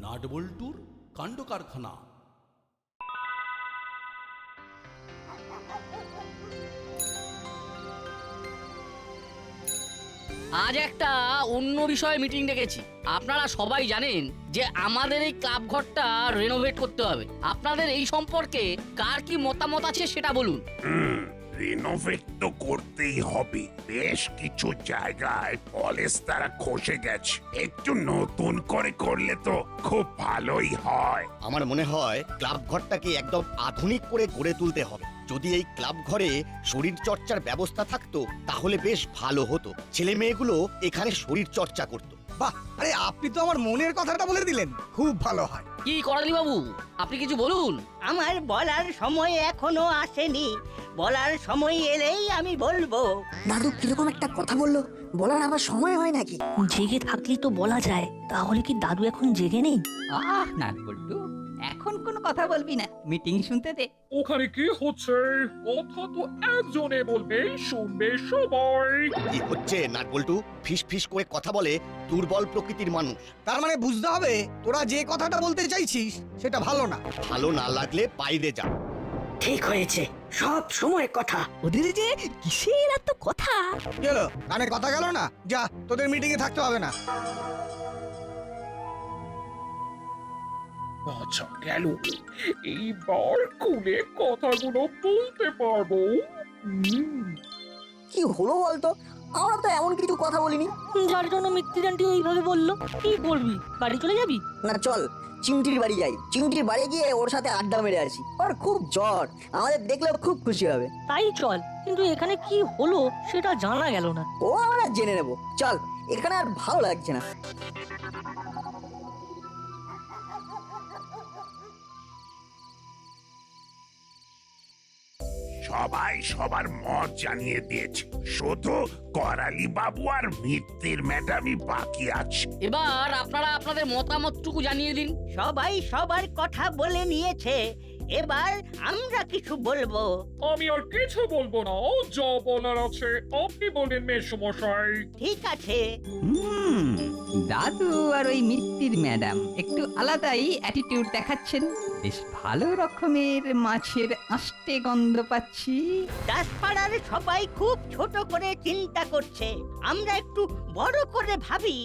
নাটবল্টুর কাণ্ড কারখানা। আজ একটা অন্য বিষয়ে মিটিং ডেকেছি। আপনারা সবাই জানেন যে আমাদের এই ক্লাব ঘরটা রেনোভেট করতে হবে। আপনাদের এই সম্পর্কে কার কি মতামত আছে সেটা বলুন। রিনোভেট তো করতেই হবে। বেশ কিছু জায়গায় পলেস্তারা খসে গেছে, একটু নতুন করে করলে তো খুব ভালোই হয়। আমার মনে হয় ক্লাব ঘরটাকে একদম আধুনিক করে গড়ে তুলতে হবে। যদি এই ক্লাব ঘরে শরীর চর্চার ব্যবস্থা থাকতো তাহলে বেশ ভালো হতো। ছেলে মেয়েগুলো এখানে শরীর চর্চা করতো। বাহ, আরে আপনি তো আমার মনের কথাটা বলে দিলেন, খুব ভালো হয়। কি করালি বাবু, আপনি কিছু বলুন। আমার বলার সময় এখনো আসেনি, বলার সময় এলেই আমি বলবো। দাদু কিরকম একটা কথা বললো, বলার আবার সময় হয় নাকি? জেগে থাকলেই তো বলা যায়। তাহলে কি দাদু এখন জেগে নেই? নাটবল্টু, এখন কোনো কথা বলবি না, মিটিং শুনতে দে। ওখানে কি হচ্ছে? কথা তো একজনে বলবে, শুনবে সবাই। কি হচ্ছে নাটবল্টু? ফিস ফিস করে কথা বলে দুর্বল প্রকৃতির মানুষ। তার মানে বুঝতে হবে তোরা যে কথাটা বলতে চাইছিস সেটা ভালো না। ভালো না লাগলে বাইরে যা। ঠিক হয়েছে, সব সময় কথা। ওদের যে কিসের এত কথা? গেল কানে কথা গেল না, যা তোদের মিটিং এ থাকতে হবে না। আচ্ছা গেল, এইবার খুলে কথাগুলো বলতে পারবো। কি হলো বলতো? আমরা তো এমন কিছু কথা বলিনি। যার জন্য মিত্তিরানটি এইভাবে বললো। কি করবি, বাড়ি চলে যাবি? না চল চিমটির বাড়ি যাই, চিমটির বাড়ি গিয়ে ওর সাথে আড্ডা মেরে আসি। ওর খুব জ্বর, আমাদের দেখলেও খুব খুশি হবে। তাই চল, কিন্তু এখানে কি হলো সেটা জানা গেল না। ও আমরা জেনে নেবো, চল। এখানে আর ভালো লাগছে না। সবাই সবার মত জানিয়ে দিয়েছে, শুধু করালি বাবু আর মিত্তির ম্যাডামই বাকি আছে। এবার আপনারা আপনাদের মতামতটুকু জানিয়ে দিন। সবাই সবার কথা বলে নিয়েছে, এবার আমরা কিছু বলবো। আমি আর কিছু বলবো না, যা বলার আছে আপনি বলেন মেসমশাই। ঠিক আছে। দাদু আর ওই মিত্তির ম্যাডাম একটু আলাদাই অ্যাটিটিউড দেখাচ্ছেন। বেশ ভালো রকমের মাছের আষ্টে গন্ধ পাচ্ছি। দাসপাড়ার সবাই খুব ছোট করে চিন্তা করছে, আমরা একটু বড় করে ভাবি।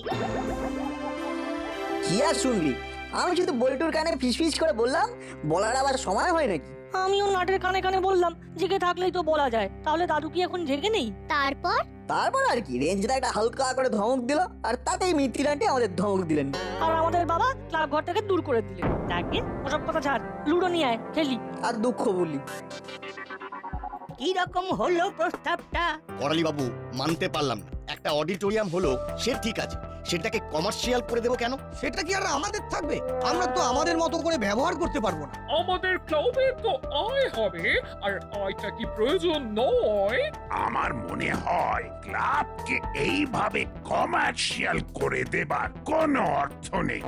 কি আর শুনবি? আমি শুধু বল্টুর কানে ফিসফিস করে বললাম, বলার আবার সময় হয় নাকি? আমিও নাটের কানে কানে বললাম, জেগে থাকলেই তো বলা যায়। তাহলে দাদু কি এখন জেগে নেই? তারপর আর কি, রেঞ্জটা একটা হালকা করে ধমক দিল, আর তাতেই মিত্তিরানটি আমাদের ধমক দিলেন। আর আমাদের বাবা ক্লাব ঘর থেকে দূর করে দিলেন। যাকে ওসব কথা ছাড়, লুডো নিয়ে আয়, খেলি। আর দুঃখ বললি। কি রকম হলো প্রস্তাবটা? করালি বাবু, মানতে পারলাম না। একটা অডিটোরিয়াম হলো সে ঠিক আছে, সেটাকে কমার্শিয়াল করে দেবো কেন? সেটা কি আর আমাদের থাকবে? আমরা তো আমাদের মতো করে ব্যবহার করতে পারবো না। আমাদের ক্লাবে তো আয় হবে, আর আয়টা কি প্রয়োজন নয়? আমার মনে হয় ক্লাবকে এইভাবে কমার্শিয়াল করে দেবার কোনো অর্থ নেই।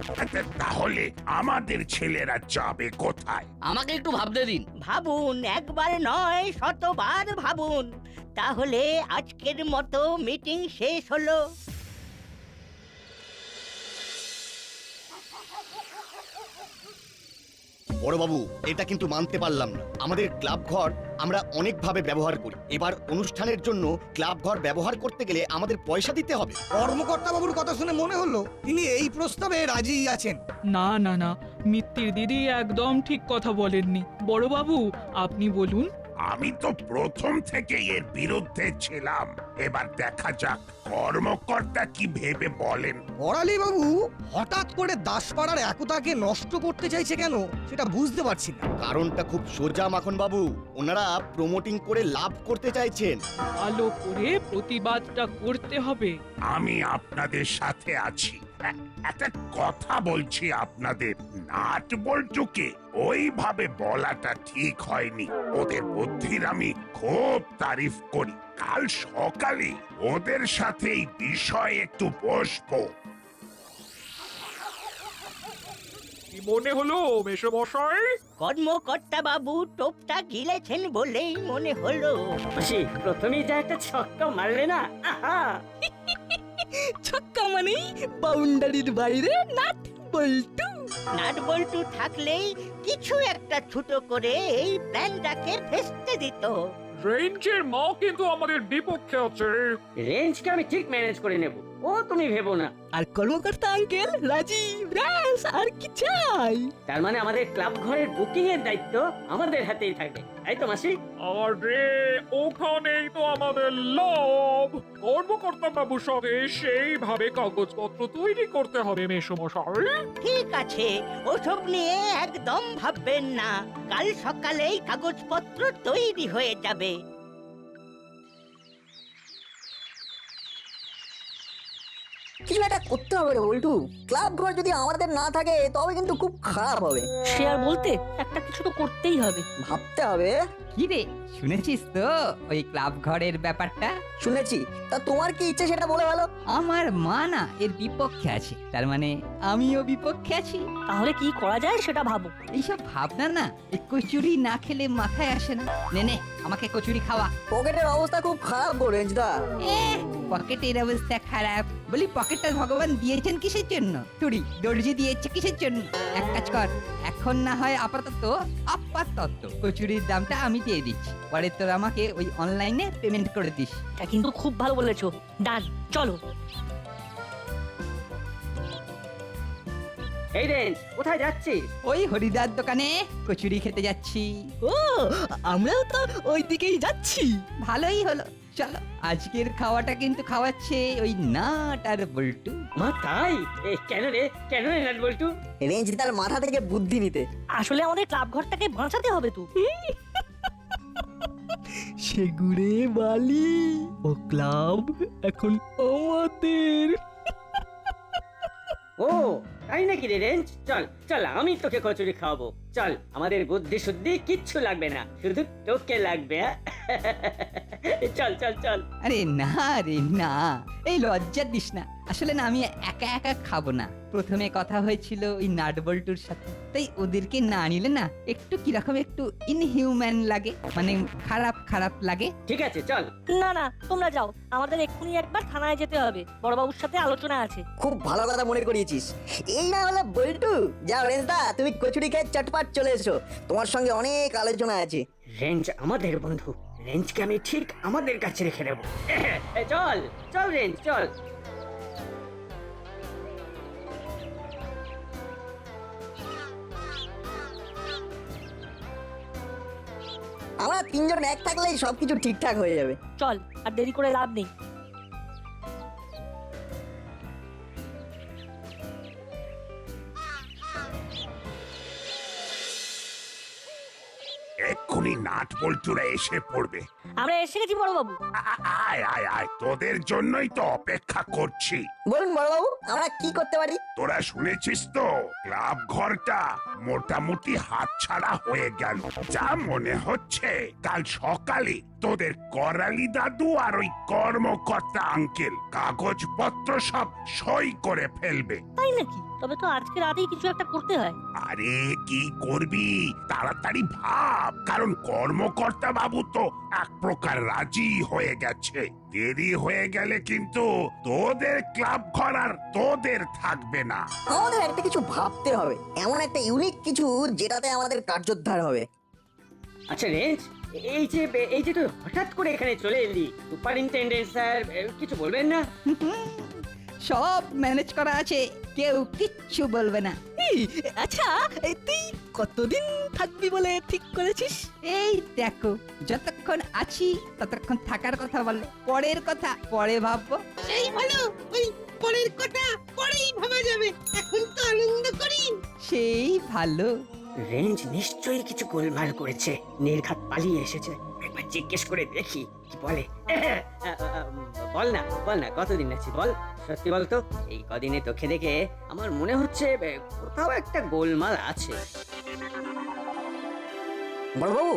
তাহলে আমাদের ছেলেরা যাবে কোথায়? আমাকে একটু ভাবতে দিন। ভাবুন, একবার নয় শতবার ভাবুন। তাহলে আজকের মতো মিটিং শেষ হলো। বড়বাবু, এটা কিন্তু মানতে পারলাম না। আমাদের ক্লাব ঘর আমরা অনেকভাবে ব্যবহার করি, এবার অনুষ্ঠানের জন্য ক্লাব ঘর ব্যবহার করতে গেলে আমাদের পয়সা দিতে হবে। কর্মকর্তা বাবুর কথা শুনে মনে হলো তিনি এই প্রস্তাবে রাজি আছেন। না না না, মিত্তির দিদি একদম ঠিক কথা বলেননি। বড়বাবু, আপনি বলুন। আমি তো প্রথম থেকে এর বিরুদ্ধে ছিলাম, এবার দেখা যাক কর্মকর্তা কি ভেবে বলেন। করালি বাবু হঠাৎ করে দাসপাড়ার একতাকে নষ্ট করতে চাইছে কেন সেটা বুঝতে পারছি না। কারণটা খুব সোজা মাখন বাবু, ওনারা প্রমোটিং করে লাভ করতে চাইছেন। ভালো করে প্রতিবাদটা করতে হবে। আমি আপনাদের সাথে আছি। একটা কথা বলছি আপনাদের, নাট বল্টুকে ওইভাবে বলাটা ঠিক হয়নি। ওদের বুদ্ধির আমি খুব তারিফ করি। কাল সকালে ওদের সাথে এই বিষয়ে একটু বসবো। কি মনে হলো মেসমশাই? কর্মকর্তা বাবু টোপটা গিলেছেন বলেই মনে হলো। প্রথমেই যা একটা ছক্কা মারলে না, আহা! ছক্কা মানেই বাউন্ডারির বাইরে নাট বল্টু। নাট বল্টু থাকলেই কিছু একটা ছোট করে এই প্ল্যানটাকে ভেস্তে দিত। রেঞ্জের মা কিন্তু আমাদের বিপক্ষে আছে। রেঞ্জকে আমি ঠিক ম্যানেজ করে নেব, ও তুমি ভেবো না। আর কর্মকর্তা আঙ্কেল রাজি, ব্যাস আর কি চাই। তার মানে আমাদের ক্লাব ঘরের বুকিং এর দায়িত্ব আমাদের হাতেই থাকবে, তাই তো মাসি? আরে ওখানেই তো আমাদের লাভ। কর্মকর্তা বাবুর সঙ্গে সেইভাবে কাগজপত্র তৈরি করতে হবে মেসমশাই। ঠিক আছে, ওসব নিয়ে একদম ভাববেন না, কাল সকালেই কাগজপত্র তৈরি হয়ে যাবে। কিছু একটা করতে হবে রে বল্টু। ক্লাব ঘর যদি আমাদের না থাকে তবে কিন্তু খুব খারাপ হবে। সে আর বলতে, একটা কিছু তো করতেই হবে। ভাবতে হবে। কি রে, শুনেছিস তো ওই ক্লাব ঘরের ব্যাপারটা? শুনেছি, তা তোমার কি ইচ্ছে সেটা বলে ভালো। আমার মা না এর বিপক্ষে আছে, তার মানে আমিও বিপক্ষে আছি। তাহলে কি করা যায় সেটা ভাবো। এইসব ভাবনা না এই কচুরি না খেলে মাথায় আসে না। নে নে, আমাকে কচুরি খাওয়া। পকেটের অবস্থা খুব খারাপ গো রেঞ্জদা। পকেটের অবস্থা খারাপ বলি, পকেটটা ভগবান দিয়েছেন কিসের জন্য? টুরি দর্জি দিয়েছে কিসের জন্য? এক কাজ কর, এখন না হয় আপাতত কচুরির দামটা আমি দিয়ে দিচ্ছি, পরে তোর আমাকে ওই অনলাইনে পেমেন্ট করে দিস। এটা কিন্তু খুব ভালো বলেছো। ডান, চলো। এই রেঞ্জ, কোথায় যাচ্ছিস? ওই হরিদার দোকানে কচুরি খেতে যাচ্ছি। ও, আমরাও তো ওই দিকেই যাচ্ছি। ভালোই হলো, চলো। আজকের খাওয়াটা কিন্তু খাওয়াচ্ছে ওই নাট আর বল্টু। মা তাই? কেন রে নাট বল্টু? রেঞ্জদার মাথা থেকে বুদ্ধি নিতে। আসলে আমাদের ক্লাব ঘরটাকে বাঁচাতে হবে তো। সেগুড়ে বালি ও ক্লাব এখন আমাদের। ও তাই নাকি রে রেঞ্জ? চল চল, আমি তোকে কচুরি খাওয়াবো। চল, আমাদের বুদ্ধি শুদ্ধি কিচ্ছু লাগবে না, শুধু তোকে লাগবে। চল চল চল। আরে না রে না, এই লজ্জা দিস না। আসলে না আমি একা একা খাবো না। প্রথমে কথা হয়েছিল ওই নাট বল্টুর সাথে, তাই ওদেরকে না নিলে না একটু কিরকম একটু ইনহিউম্যান লাগে, মানে খারাপ খারাপ লাগে। ঠিক আছে চল। না না, তোমরা যাও, আমাদের এক্ষুনি একবার থানায় যেতে হবে, বড়বাবুর সাথে আলোচনা আছে। খুব ভালো কথা মনে করিয়েছিস। এই না হলো বল্টু। যাও রেঞ্জদা, তুমি কচুরি খেয়ে চটপট চলে এসো, তোমার সঙ্গে অনেক আলোচনা আছে। রেঞ্জ আমাদের বন্ধু, রেঞ্জকে আমি ঠিক আমাদের কাছে রেখে দেবো। চল চল রেঞ্জ চল। আমরা তিনজন এক থাকলেই সবকিছু ঠিকঠাক হয়ে যাবে। চল, আর দেরি করে লাভ নেই। এক্ষুনি নাট বল্টুরা এসে পড়বে। আমরা এসে গেছি বড়বাবু। আয় আয় আয়, তোদের জন্যই তো অপেক্ষা করছি। বলুন বড়বাবু, আমরা কি করতে পারি? তোরা শুনেছিস তো, ক্লাব ঘরটা মোটামুটি হাতছাড়া হয়ে গেল। যা মনে হচ্ছে কাল সকালে তোদের করালি দাদু আর ওই কর্মকর্তা আঙ্কেল কাগজপত্র সব সই করে ফেলবে। তাই নাকি? তবে তো আজকে রাতেই কিছু একটা করতে হয়। আরে কি করবি, তাড়াতাড়ি ভাব, কারণ কর্মকর্তা বাবু তো এক প্রকার রাজি হয়ে গেছে। দেরি হয়ে গেলে কিন্তু তোদের ক্লাব ঘর আর তোদের থাকবে না। আমাদের একটা কিছু ভাবতে হবে, এমন একটা ইউনিক কিছু যেটাতে আমাদের কার্যোদ্ধার হবে। আচ্ছা রেঞ্জ, এই যে তুই হঠাৎ করে এখানে চলে এলি, সুপারিনটেন্ডেন্ট স্যার কিছু বলবেন না? সব ম্যানেজ করা আছে, কেউ কিচ্ছু বলবে না। আচ্ছা, তুই কতদিন থাকবি বলে ঠিক করেছিস? এই দেখো, যতক্ষণ আছি ততক্ষণ থাকার কথা বলে, পরের কথা পরে ভাববো। সেই ভালো, ওই পরের কথা পরেই ভাবা যাবে, এখন তো আনন্দ করি। সেই ভালো। রেঞ্জ নিশ্চয়ই কিছু গোলমাল করেছে, নির্ঘাত পালিয়ে এসেছে। একবার জিজ্ঞেস করে দেখি কি বলে। বল না কতদিন আছি বল, সত্যি বলতো। এই কদিনে তোকে দেখে আমার মনে হচ্ছে কোথাও একটা গোলমাল আছে। বড়বাবু,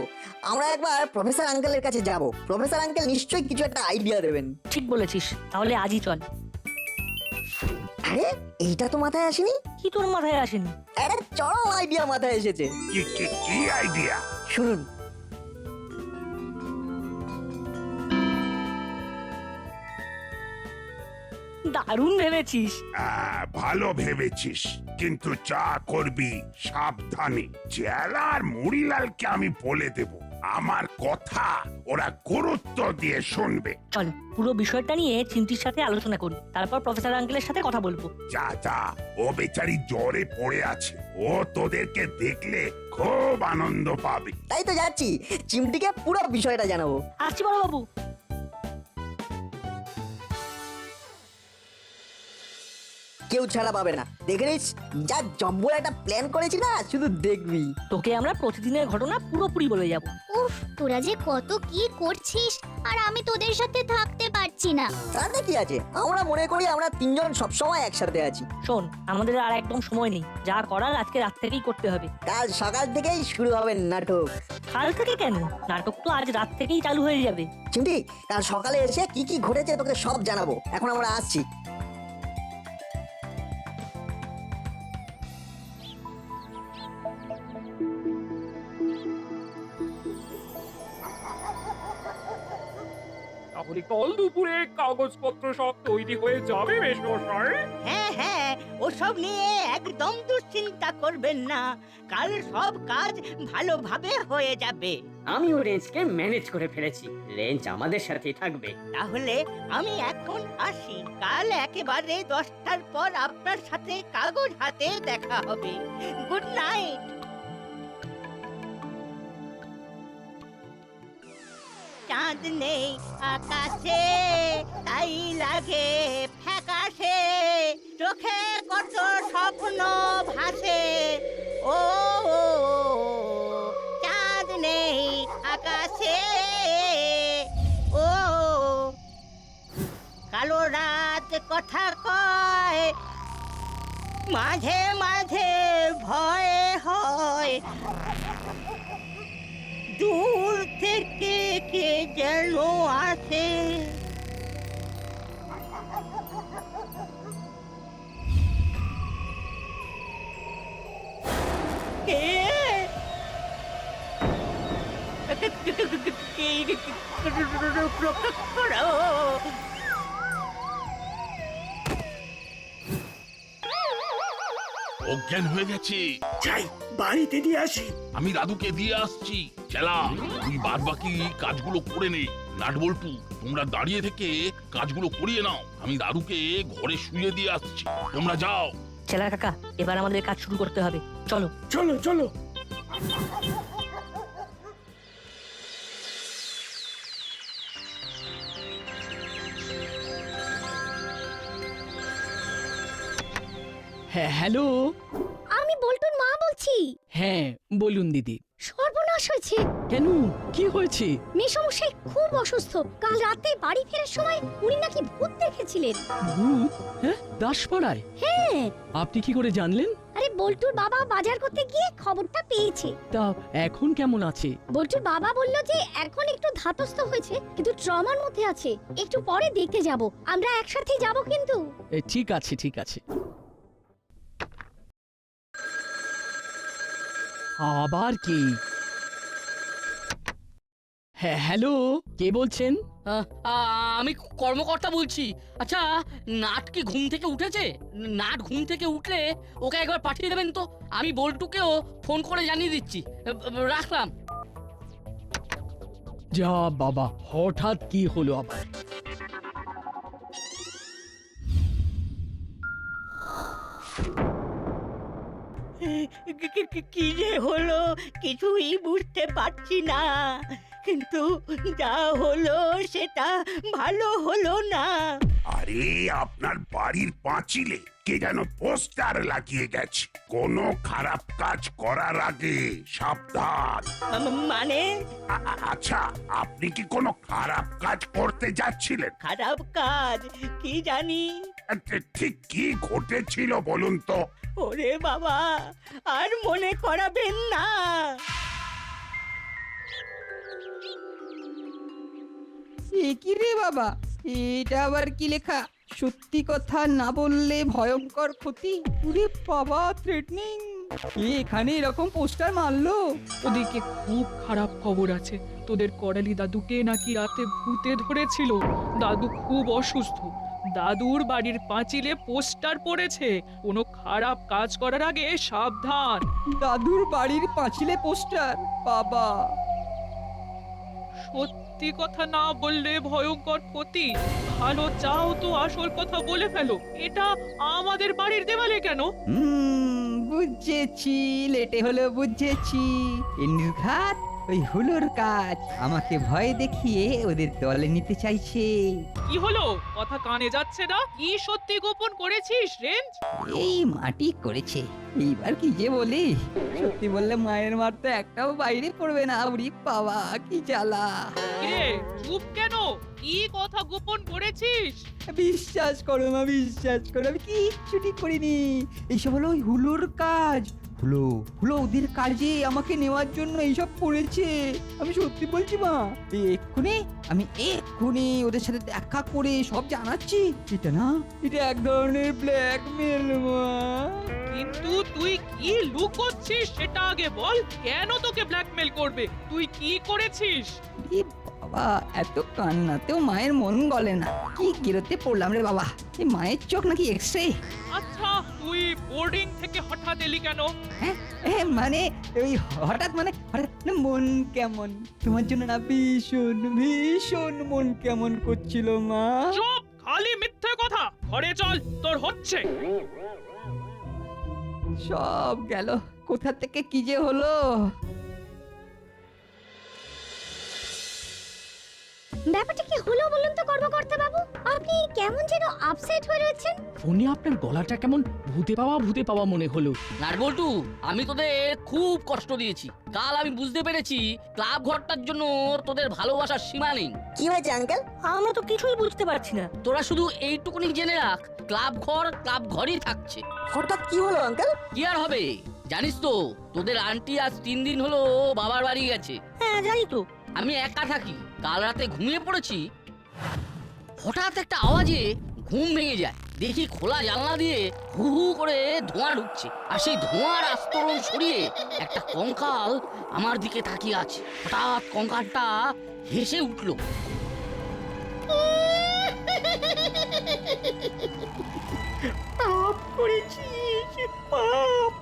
আমরা একবার প্রফেসর আঙ্কেলের কাছে যাব। প্রফেসর আঙ্কেল নিশ্চয়ই কিছু একটা আইডিয়া দেবেন। ঠিক বলেছিস, তাহলে আজই চল। আরে এইটা তো মাথায় আসেনি। কি তোর মাথায় আসেনি? একটা চরম আইডিয়া মাথায় এসেছে। কি আইডিয়া? শুনুন। দারুণ ভেবেছিস। ভালো ভেবেছিস। কিন্তু যা করবি সাবধানে। জেলার মুড়িলালকে আমি বলে দেব, আমার কথা ওরা গুরুত্ব দিয়ে শুনবে। চল পুরো বিষয়টা নিয়ে চিন্তির সাথে আলোচনা করি, তারপর প্রফেসর আঙ্কেলের সাথে কথা বলবো। যা যা, ও বেচারি জ্বরে পড়ে আছে, ও তোদেরকে দেখলে খুব আনন্দ পাবে। তাই তো যাচ্ছি, চিমটিকে পুরো বিষয়টা জানাবো। আসছি বড় বাবু। কেউ ছাড়া পাবে না, দেখে নিস যা জব্বর একটা প্ল্যান করেছি না, শুধু দেখবি। তোকে আমরা প্রতিদিনের ঘটনা পুরোপুরি বলে যাব। উফ, তোরা যে কত কি করছিস আর আমি তোদের সাথে থাকতে পারছি না। তাতে কি আছে, আমরা মনে করি আমরা তিনজন সবসময় একসাথে আছি। শোন, আমাদের আর একদম সময় নেই, যা করার আজকে রাত থেকেই করতে হবে। কাল সকাল থেকেই শুরু হবে নাটক। কাল থেকে কেন? নাটক তো আজ রাত থেকেই চালু হয়ে যাবে। চিমটি, কাল সকালে এসে কি কি ঘটেছে তোকে সব জানাবো। এখন আমরা আসছি। তাহলে কাল দুপুরে কাগজপত্র সব তৈরি হয়ে যাবে মেশমশাই? হ্যাঁ হ্যাঁ, ওসব নিয়ে একদম দুশ্চিন্তা করবেন না, কাল সব কাজ ভালোভাবে হয়ে যাবে। আমিও রেঞ্জকে ম্যানেজ করে ফেলেছি, রেঞ্জ আমাদের সাথেই থাকবে। তাহলে আমি এখন আসি, কাল একেবারে 10টার পর আপনার সাথে কাগজ হাতে দেখা হবে। Good night. চাঁদ নেই আকাশে, তাই লাগে ফ্যাকাশে, চোখে কত স্বপ্ন ভাসে। ও চাঁদ নেই আকাশে, ও কালো রাত কথা কয়, মাঝে মাঝে ভয় হয়, দূর থেকে কে যেন আসে। অজ্ঞান হয়ে গেছে। যাই বাড়িতে দিয়ে আসি। আমি দাদুকে দিয়ে আসছি। চেলা, তুই বাদ বাকি কাজগুলো করে নে। নাটবল্টু, তোমরা দাঁড়িয়ে থেকে কাজগুলো করিয়ে নাও। আমি দাদুকে ঘরে শুয়ে দিয়ে আসছি, তোমরা যাও। চেলা কাকা, এবার আমাদের কাজ শুরু করতে হবে, চলো। চলো চলো। হ্যাঁ, হ্যালো। আমি বল্টুর মা বলছি। হ্যাঁ, বলুন দিদি। সর্বনাশ হয়েছে। কেন, কি হয়েছে? মেসমশাই খুব অসুস্থ। কাল রাতে বাড়ি ফেরার সময় উনি নাকি ভূত দেখেছিলেন। ভূত? হ্যাঁ, দাসপাড়ায়? হ্যাঁ। আপনি কি করে জানলেন? আরে বল্টুর বাবা বাজার করতে গিয়ে খবরটা পেয়েছে। তা এখন কেমন আছে? বল্টুর বাবা বলল যে এখন একটু ধাতস্থ হয়েছে, কিন্তু ট্রমার মধ্যে আছে। একটু পরে দেখতে যাব, আমরা একসাথে যাব কিন্তু। ঠিক আছে, ঠিক আছে। আবার কি? হ্যাঁ, হ্যালো, কে বলছেন? আমি কর্মকর্তা বলছি। আচ্ছা, নাট কি ঘুম থেকে উঠেছে? নাট ঘুম থেকে উঠলে ওকে একবার পাঠিয়ে দেবেন তো। আমি বল্টুকেও ফোন করে জানিয়ে দিচ্ছি। রাখলাম। যা বাবা, হঠাৎ কি হলো আবার? কি যে হলো কিছুই বুঝতে পারছি না, কিন্তু যা হলো সেটা ভালো হলো না। আরে আপনার বাড়ির পাঁচিলে কে যেন পোস্টার লাগিয়ে গেছে, কোনো খারাপ কাজ করার আগে সাবধান। মানে? আচ্ছা, আপনি কি কোনো খারাপ কাজ করতে যাচ্ছিলেন? খারাপ কাজ? কি জানি। ঠিক কি ঘটেছিল বলুন তো? ওরে বাবা, আর মনে করাবেন না। কি রে বাবা, এটা আবার কি লেখা? সত্যি কথা না বললে ভয়ঙ্কর ক্ষতি। ওরে বাবা, থ্রেটনিং। এখানে এরকম পোস্টার মারলো? ওদিকে খুব খারাপ খবর আছে। তোদের করালি দাদুকে নাকি রাতে ভূতে ধরেছিল। দাদু খুব অসুস্থ, দাদুর বাড়ির পাঁচিলে পোস্টার পড়েছে, কোনো খারাপ কাজ করার আগে সাবধান। দাদুর বাড়ির পাঁচিলে পোস্টার, বাবা। সত্যি কথা না বললে ভয়ঙ্কর ক্ষতি। ভালো চাও তো আসল কথা বলে ফেলো। এটা আমাদের বাড়ির দেওয়ালে কেন? বুঝেছি, লেটে হলো বুঝেছি। এ নির্ঘাত ওই হুলোর কাজ। আমাকে ভয় দেখিয়ে ওদের দলে নিতে চাইছে। কি হলো, কথা কানে যাচ্ছে না? কি সত্যি গোপন করেছিস রেঞ্জ? এই মাটি করেছে, এইবার কি যে বলি। সত্যি বললে মায়ের মার তো একটাও বাইরে পড়বে না। উড়ি বাবা, কি জ্বালা। কিরে চুপ কেন? কি কথা গোপন করেছিস? বিশ্বাস করো মা, বিশ্বাস করো, আমি কিচ্ছুটি করিনি। এইসব হলো ওই হুলোর কাজ। হুলো হুলো ওদের কাজে আমাকে নেওয়ার জন্য এইসব করেছে। আমি সত্যি বলছি মা, আমি এক্ষুনি ওদের সাথে দেখা করে সব জানাচ্ছি। এটা না, এটা এক ধরনের ব্ল্যাকমেল মা। কিন্তু তুই কি লুকোচ্ছিস সেটা আগে বল। কেন তোকে ব্ল্যাকমেল করবে? তুই কি করেছিস? বাবা, এত কান্নাতেও মায়ের মন গলে না। কি গিরতে পড়লাম রে বাবা। এই মায়ের চোখ নাকি এক্সরে? আচ্ছা, তুই বোর্ডিং থেকে হঠাৎ এলি কেন? মানে ওই হঠাৎ মানে মন কেমন, তোমার জন্য না ভীষণ ভীষণ মন কেমন করছিল মা। চুপ, খালি মিথ্যে কথা। ঘরে চল, তোর হচ্ছে। সব গেল, কোথা থেকে কি যে হলো। ব্যাপারটা কি হলো বলুন তো কর্মকর্তা বাবু? আপনি কেমন যেন আপসেট হয়ে রয়েছেন। ফোনে আপনার গলাটা কেমন ভূতে পাওয়া মনে হলো। নাটবল্টু, আমি তোদের খুব কষ্ট দিয়েছি। কাল আমি বুঝতে পেরেছি ক্লাব ঘরটার জন্য তোদের ভালোবাসার সীমা নেই। কি হয়েছে আঙ্কেল? আমরা তো কিছুই বুঝতে পারছি না। তোরা শুধু এইটুকুনি জেনে রাখ, ক্লাব ঘরই থাকছে। হঠাৎ কি হলো আঙ্কেল? কি আর হবে, জানিস তো তোদের আন্টি আজ 3 দিন হলো বাবার বাড়ি গেছে। হ্যাঁ জানি তো। আমি একা থাকি। কাল রাতে ঘুমিয়ে পড়েছি, হঠাৎ একটা আওয়াজে ঘুম ভেঙে যায়। দেখি খোলা জানলা দিয়ে হু হু করে ধোঁয়া ঢুকছে, আর সেই ধোঁয়ার আস্তরণ সরিয়ে একটা কঙ্কাল আমার দিকে তাকিয়ে আছে। হঠাৎ কঙ্কালটা হেসে উঠলো। পাপ করেছিস, পাপ,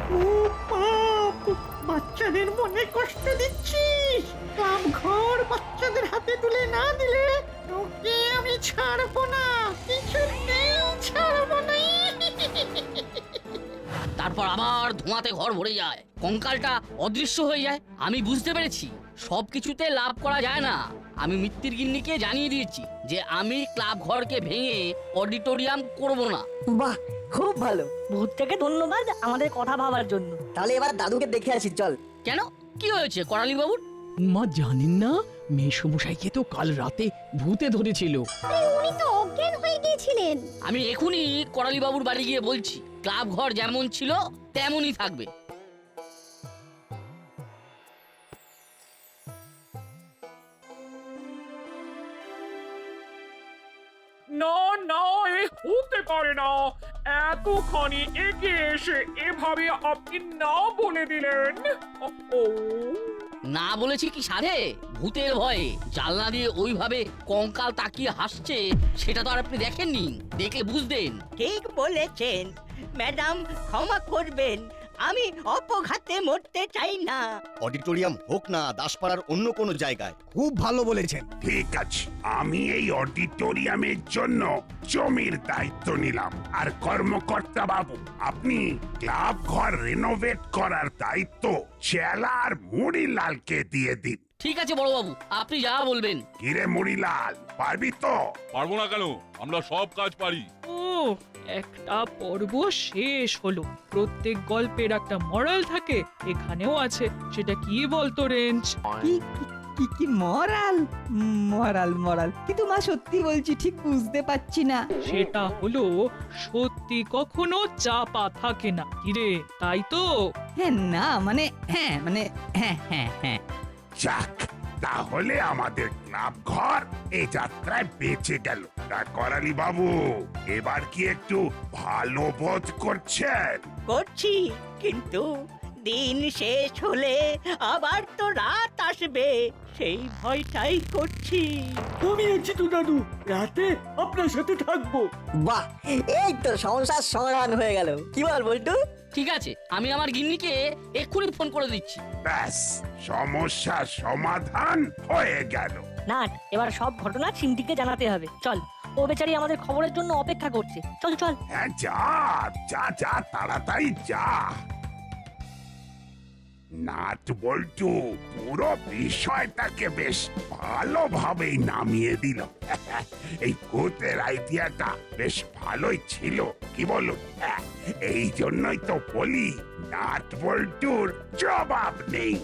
খুব পাপ। বাচ্চাদের মনে কষ্ট দিচ্ছিস। ক্লাব ঘর বাচ্চাদের হাতে তুলে না দিলে তোকে আমি ছাড়বো না, কিছুতেই ছাড়বো না। তারপর আবার ধোঁয়াতে ঘর ভরে যায়, কঙ্কালটা অদৃশ্য হয়ে যায়। আমি বুঝতে পেরেছি সবকিছুতে লাভ করা যায় না। আমি মিত্তির গিন্নিকে জানিয়ে দিয়েছি যে আমি ক্লাব ঘরকে ভেঙে অডিটোরিয়াম করব না। বাহ, খুব ভালো। ভূতটাকে ধন্যবাদ আমাদের কথা ভাবার জন্য। তাহলে এবার দাদুকে দেখে আসি চল। কেন, কি হয়েছে করালি বাবুর? মা জানেন না, মেসমশাইকে তো কাল রাতে ভূতে ধরেছিল। উনি তো অজ্ঞান হয়ে গিয়েছিলেন। আমি এখনই করালি বাবুর বাড়ি গিয়ে বলছি, ক্লাব ঘর যেমন ছিল তেমনই থাকবে। না না, এ হতে পারে না। এতখানি এগিয়ে এসে এভাবে আপনি না বলে দিলেন। ও না বলেছি কি সাধে? ভূতের ভয়ে জানলা দিয়ে ওইভাবে কঙ্কাল তাকিয়ে হাসছে, সেটা তো আর আপনি দেখেননি। দেখলে বুঝতেন। ঠিক বলেছেন ম্যাডাম, ক্ষমা করবেন। আমি অপঘাতে মরতে চাই না। অডিটোরিয়াম হোক না দাসপাড়ার অন্য কোনো জায়গায়। খুব ভালো বলেছেন। ঠিক আছে, আমি এই অডিটোরিয়ামের জন্য জমির দায়িত্ব নিলাম। আর কর্মকর্তা বাবু, আপনি ক্লাব ঘর রেনোভেট করার দায়িত্ব চেলা আর মুড়িলালকে দিয়ে দিন। ঠিক আছে বড় বাবু, আপনি যা বলবেন। কিরে মুড়িলাল, পারবি তো? পারবো না কেন, আমরা সব কাজ পারি। ও, একটা পর্ব শেষ হলো। প্রত্যেক গল্পের একটা মরাল থাকে, এখানেও আছে। সেটা কি বলতো রেঞ্জ? কি কি কি মরাল? মরাল কিন্তু মা সত্যি বলছি, ঠিক বুঝতে পারছি না। সেটা হলো সত্যি কখনো চাপা থাকে না। কিরে, তাই তো? হ্যাঁ না মানে হ্যাঁ। যাক, তাহলে আমাদের ক্লাব ঘর এই যাত্রায় বেঁচে গেল। তা করালি বাবু, এবার কি একটু ভালো বোধ করছেন? করছি, কিন্তু দিন শেষ হলে আবার তো রাত আসবে, সেই ভয়টাই করছি। আমি আছি তো দাদু, রাতে আপনার সাথে থাকবো। বাহ, এই তো সমস্যার সমাধান হয়ে গেল। কি বল বল্টু? ঠিক আছে, আমি আমার গিন্নিকে এক্ষুনি ফোন করে দিচ্ছি। ব্যাস, সমস্যার সমাধান হয়ে গেল। নাট, এবার সব ঘটনা চিমটিকে জানাতে হবে। চল, ও বেচারি আমাদের খবরের জন্য অপেক্ষা করছে। চল চল। হ্যাঁ, যা যা যা, তাড়াতাড়ি যা। নাট বল্টু পুরো বিষয়টাকে বেশ ভালোভাবেই নামিয়ে দিল। এই ভূতের আইডিয়াটা বেশ ভালোই ছিল, কি বলো? এই জন্যই তো বলি নাট বল্টুর জবাব নেই।